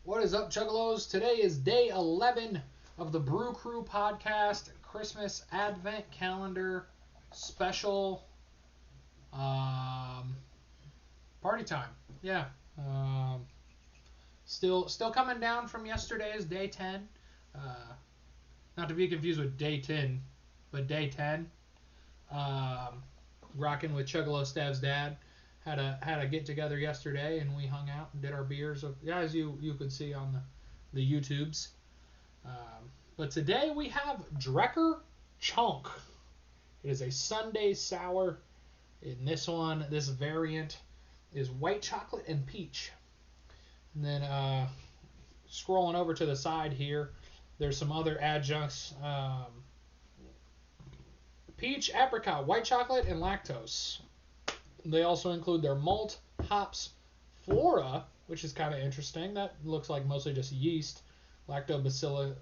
What is up, Juggalos? Today is day 11 of the Brew Crew podcast, Christmas Advent Calendar special party time. Yeah. Still coming down from yesterday's day 10. Not to be confused with day 10, but day 10. Rocking with Chuggalo STEV's dad. Had a get together yesterday, and we hung out and did our beers. As you could see on the YouTubes. But today we have Drekker Chonk. It is a Sunday sour. In this variant is white chocolate and peach. And then scrolling over to the side here, there's some other adjuncts. Peach, apricot, white chocolate, and lactose. They also include their malt, hops, flora, which is kind of interesting. That looks like mostly just yeast. Lactobacillus,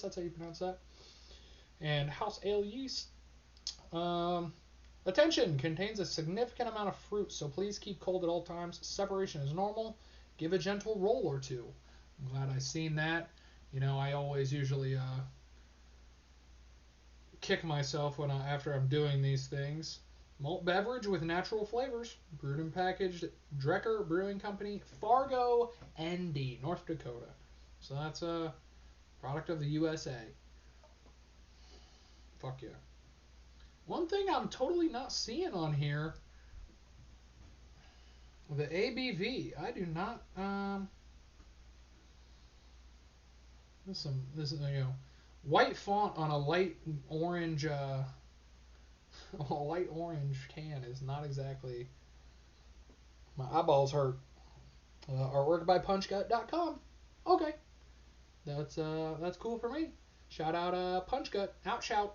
that's how you pronounce that. And house ale yeast. Attention, contains a significant amount of fruit, so please keep cold at all times. Separation is normal. Give a gentle roll or two. I'm glad I seen that. I always usually kick myself after I'm doing these things. Malt beverage with natural flavors, brewed and packaged, Drekker Brewing Company, Fargo, ND, North Dakota. So that's a product of the USA. Fuck yeah. One thing I'm totally not seeing on here, the ABV. I do not. This is white font on a light orange. A light orange can is not exactly. My eyeballs hurt. Artwork by punchgut.com. Okay, that's cool for me. Shout out Punchgut. Out shout.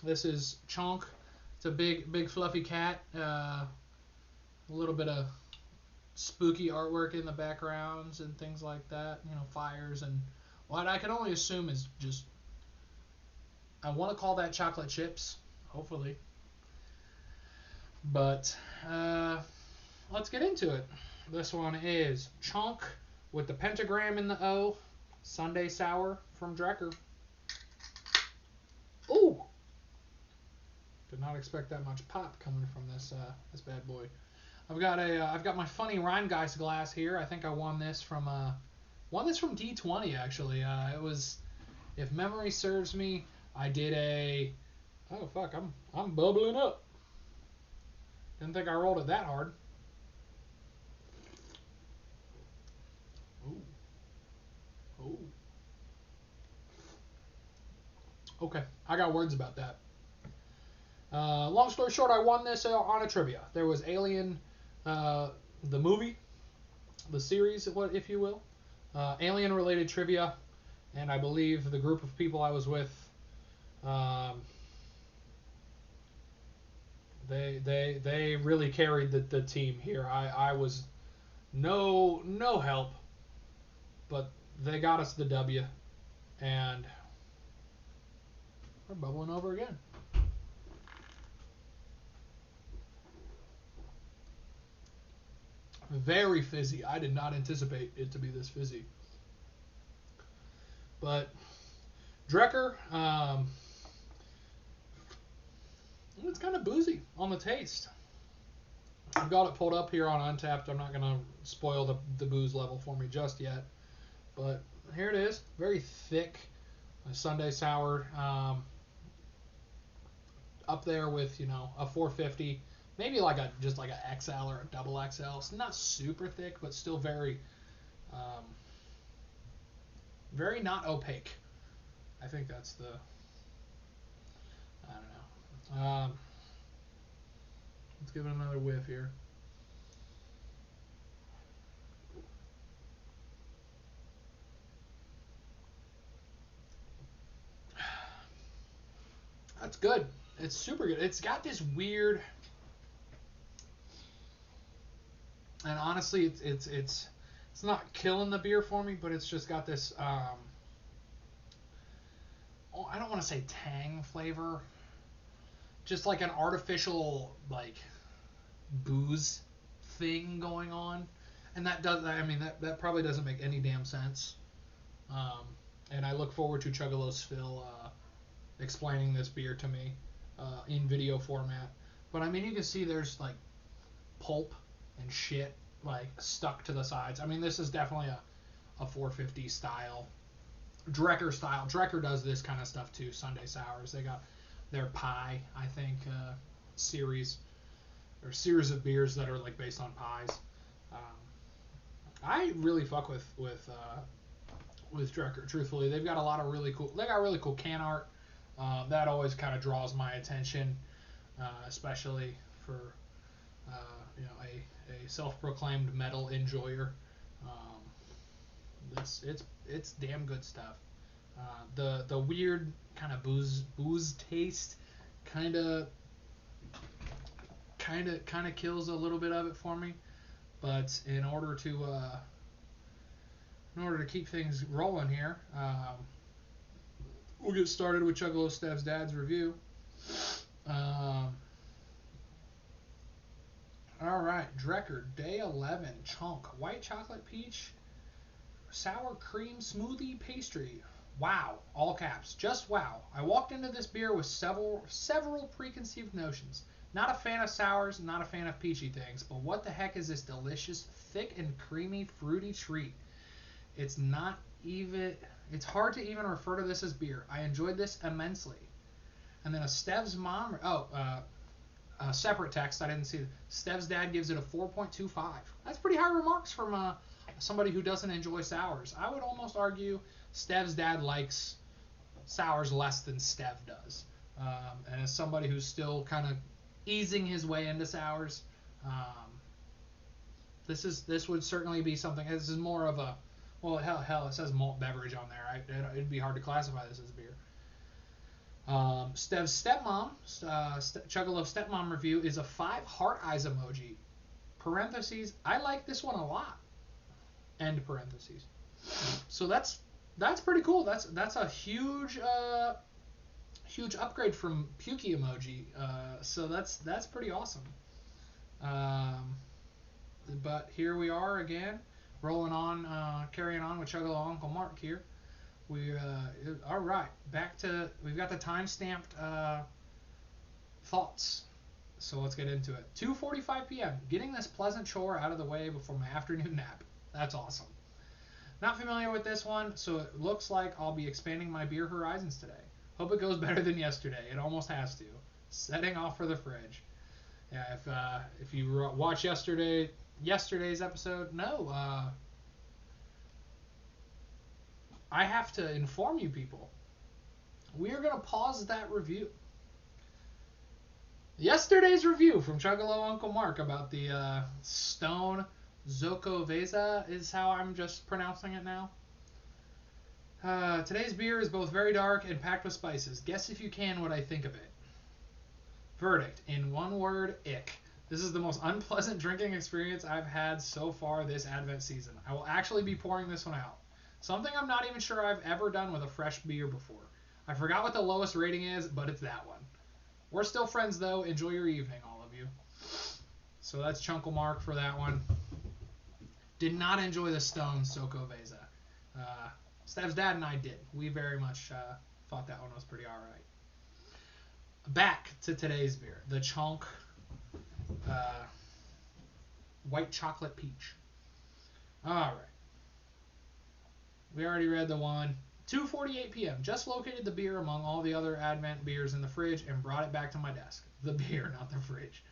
This is Chonk. It's a big fluffy cat. A little bit of spooky artwork in the backgrounds and things like that. Fires and what I can only assume is just. I want to call that chocolate chips, hopefully. But let's get into it. This one is Chonk with the pentagram in the O. Sunday sour from Drekker. Ooh! Did not expect that much pop coming from this bad boy. I've got my funny Rheingeist glass here. I think I won this from D20 actually. It was, if memory serves me, I did oh fuck, I'm bubbling up. Didn't think I rolled it that hard. Ooh. Okay, I got words about that. Long story short, I won this on a trivia. There was Alien, the movie, the series, if you will, Alien-related trivia, and I believe the group of people I was with, they really carried the team here. I was no help, but they got us the W, and we're bubbling over again. Very fizzy. I did not anticipate it to be this fizzy. But Drekker, it's kind of boozy on the taste. I've got it pulled up here on Untapped. I'm not going to spoil the booze level for me just yet. But here it is. Very thick Sunday sour. Up there with, a 450. Maybe just like a XL or a double XL. It's not super thick, but still very not opaque. I think that's I don't know. Let's give it another whiff here. That's good. It's super good. It's got this weird, and honestly, it's not killing the beer for me, but it's just got this. I don't want to say tang flavor, just like an artificial booze thing going on, and that does. I mean, that probably doesn't make any damn sense. And I look forward to Chuggalos Phil explaining this beer to me in video format. But I mean, you can see there's like pulp and shit like stuck to the sides. I mean, this is definitely a 450 style, Drekker style. Drekker does this kind of stuff too. Sunday Sours. They got their pie, I think, series of beers that are like based on pies. I really fuck with Drekker. Truthfully, they've got a lot of really cool. They got really cool can art. That always kind of draws my attention, especially for a self-proclaimed metal enjoyer. It's damn good stuff. The weird kind of booze taste kind of kills a little bit of it for me, but in order to keep things rolling here, we'll get started with Chuggalos STEV's dad's review. All right, Drekker, Day 11, Chonk, white chocolate peach, sour cream smoothie pastry. Wow, all caps, just wow. I walked into this beer with several preconceived notions. Not a fan of sours, not a fan of peachy things, but what the heck is this delicious, thick and creamy, fruity treat? It's hard to even refer to this as beer. I enjoyed this immensely. And then a STEV's mom, a separate text, I didn't see. STEV's dad gives it a 4.25. That's pretty high remarks from somebody who doesn't enjoy sours. I would almost argue STEV's dad likes sours less than STEV does. And as somebody who's still kind of easing his way into sours, this would certainly be something. This is more of a, well, hell, it says malt beverage on there. It'd be hard to classify this as beer. STEV's stepmom, Chuggalos stepmom review is a 5 heart eyes emoji. Parentheses, I like this one a lot. End parentheses. So that's pretty cool. That's a huge upgrade from pukey emoji. So that's pretty awesome. But here we are again, rolling on, carrying on with Chuggalo Uncle Mark here. All right, we've got the time-stamped thoughts. So let's get into it. 2:45 p.m. Getting this pleasant chore out of the way before my afternoon nap. That's awesome. Not familiar with this one, so it looks like I'll be expanding my beer horizons today. Hope it goes better than yesterday. It almost has to. Setting off for the fridge. Yeah, if you watch yesterday's episode, I have to inform you people. We are going to pause that review. Yesterday's review from Chuggalo Uncle Mark about the Stone Zokoveza is how I'm just pronouncing it now. Today's beer is both very dark and packed with spices. Guess if you can what I think of it. Verdict. In one word, ick. This is the most unpleasant drinking experience I've had so far this Advent season. I will actually be pouring this one out. Something I'm not even sure I've ever done with a fresh beer before. I forgot what the lowest rating is, but it's that one. We're still friends, though. Enjoy your evening, all of you. So that's Chunkle Mark for that one. Did not enjoy the Stone Sokoveza. Stev's dad and I did. We very much thought that one was pretty all right. Back to today's beer. The Chonk White Chocolate Peach. All right. We already read the one. 2:48 p.m. Just located the beer among all the other Advent beers in the fridge and brought it back to my desk. The beer, not the fridge.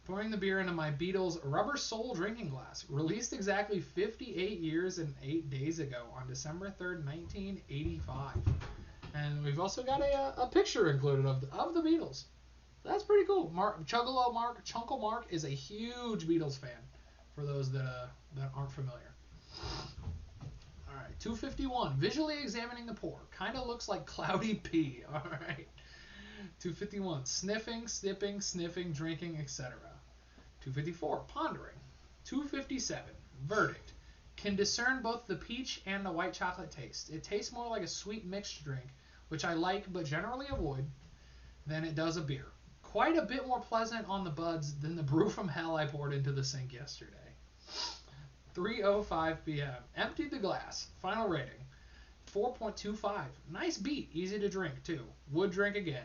Pouring the beer into my Beatles Rubber Soul drinking glass. Released exactly 58 years and 8 days ago on December 3rd, 1985. And we've also got a picture included of the Beatles. That's pretty cool. Chunkle Mark is a huge Beatles fan, for those that aren't familiar. All right, 2:51. Visually examining the pour. Kind of looks like cloudy pee. All right. 2:51. Sniffing, sipping, sniffing, drinking, etc. 2:54. Pondering. 2:57. Verdict. Can discern both the peach and the white chocolate taste. It tastes more like a sweet mixed drink, which I like but generally avoid, than it does a beer. quite a bit more pleasant on the buds than the brew from hell I poured into the sink yesterday. 3:05 p.m. Emptied the glass. Final rating 4.25. Nice beat. Easy to drink too. Would drink again.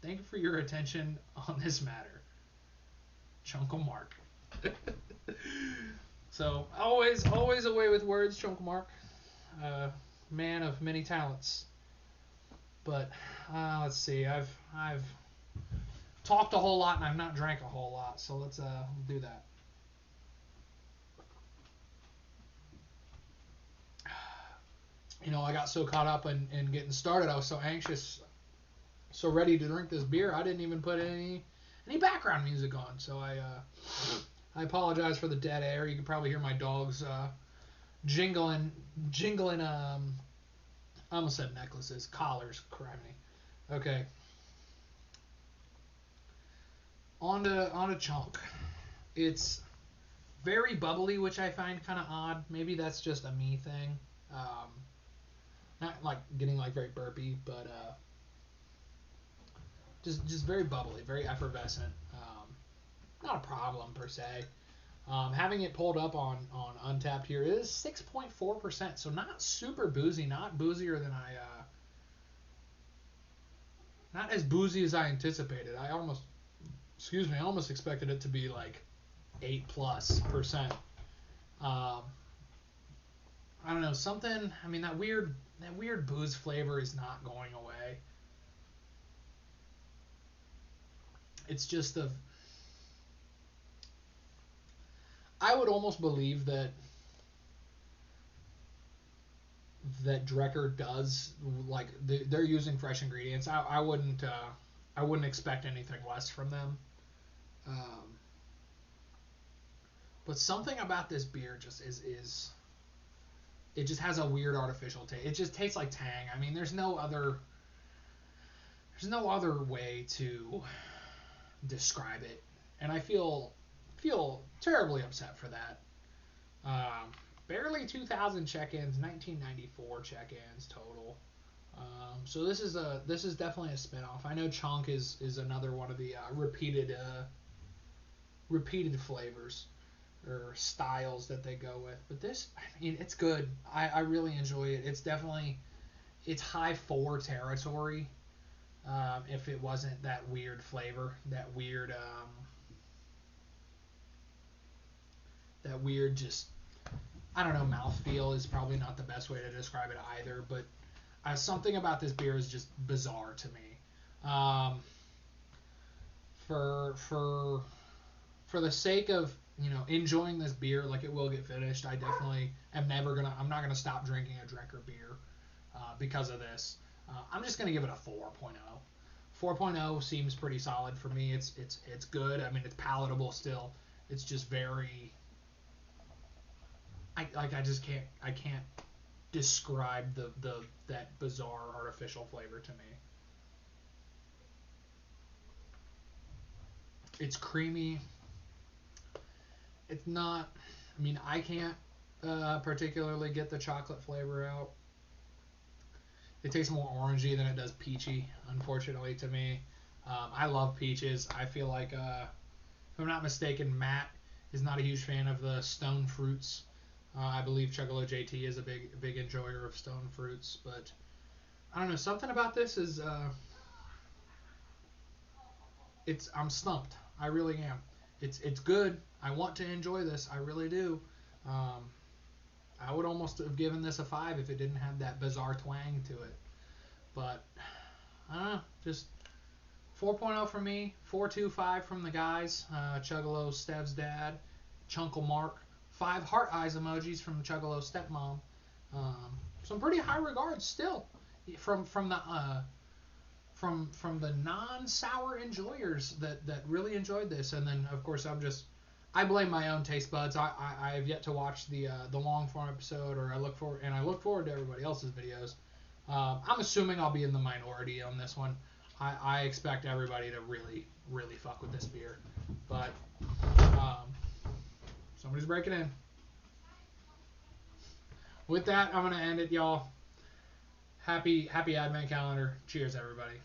Thank you for your attention on this matter. Chonk Mark. So always away with words, Chonk Mark. Man of many talents. But let's see. I've talked a whole lot and I've not drank a whole lot. So let's do that. You know, I got so caught up in getting started. I was so anxious, so ready to drink this beer. I didn't even put any background music on. So I apologize for the dead air. You can probably hear my dogs jingling. I almost said necklaces, collars. Cry me. Okay. On to Chonk. It's very bubbly, which I find kind of odd. Maybe that's just a me thing. Not like getting like very burpy, but just very bubbly, very effervescent. Not a problem per se. Having it pulled up on Untapped here is 6.4%, so not super boozy, not boozier than not as boozy as I anticipated. I almost expected it to be like 8+%. I don't know, something. I mean, that weird booze flavor is not going away. It's just I would almost believe that Drekker does, like, they're using fresh ingredients. I wouldn't expect anything less from them. But something about this beer just is it just has a weird artificial taste. It just tastes like Tang. I mean, there's no other way to describe it, and I feel terribly upset for that. Barely 2,000 check-ins, 1994 check-ins total. So this is definitely a spin-off. I know Chonk is another one of the repeated flavors or styles that they go with, but this, I mean, it's good. I really enjoy it. It's high 4 territory. If it wasn't that weird flavor, that weird just, I don't know, mouthfeel is probably not the best way to describe it either, but something about this beer is just bizarre to me. For the sake of, you know, enjoying this beer, like, it will get finished, I definitely I'm not gonna stop drinking a Drekker beer because of this. I'm just gonna give it a 4.0. 4.0 seems pretty solid for me. It's good. I mean, it's palatable still. It's just very, I can't describe that bizarre artificial flavor to me. It's creamy. It's not, I mean, I can't particularly get the chocolate flavor out. It tastes more orangey than it does peachy, unfortunately, to me. I love peaches. I feel like, if I'm not mistaken, Matt is not a huge fan of the stone fruits. I believe Chuggalo JT is a big enjoyer of stone fruits, but I don't know, something about this is I'm stumped. I really am. It's good. I want to enjoy this. I really do. I would almost have given this a 5 if it didn't have that bizarre twang to it. But I don't know, just 4.0 from me, 4.25 from the guys. Chuggalo STEV's dad, Chunkle Mark, 5 heart eyes emojis from Chuggalo stepmom. Some pretty high regards still from the non-sour enjoyers that really enjoyed this. And then, of course, I blame my own taste buds. I have yet to watch the long form episode, or I look forward to everybody else's videos. I'm assuming I'll be in the minority on this one. I expect everybody to really, really fuck with this beer, but somebody's breaking in. With that, I'm gonna end it, y'all. Happy Advent calendar. Cheers, everybody.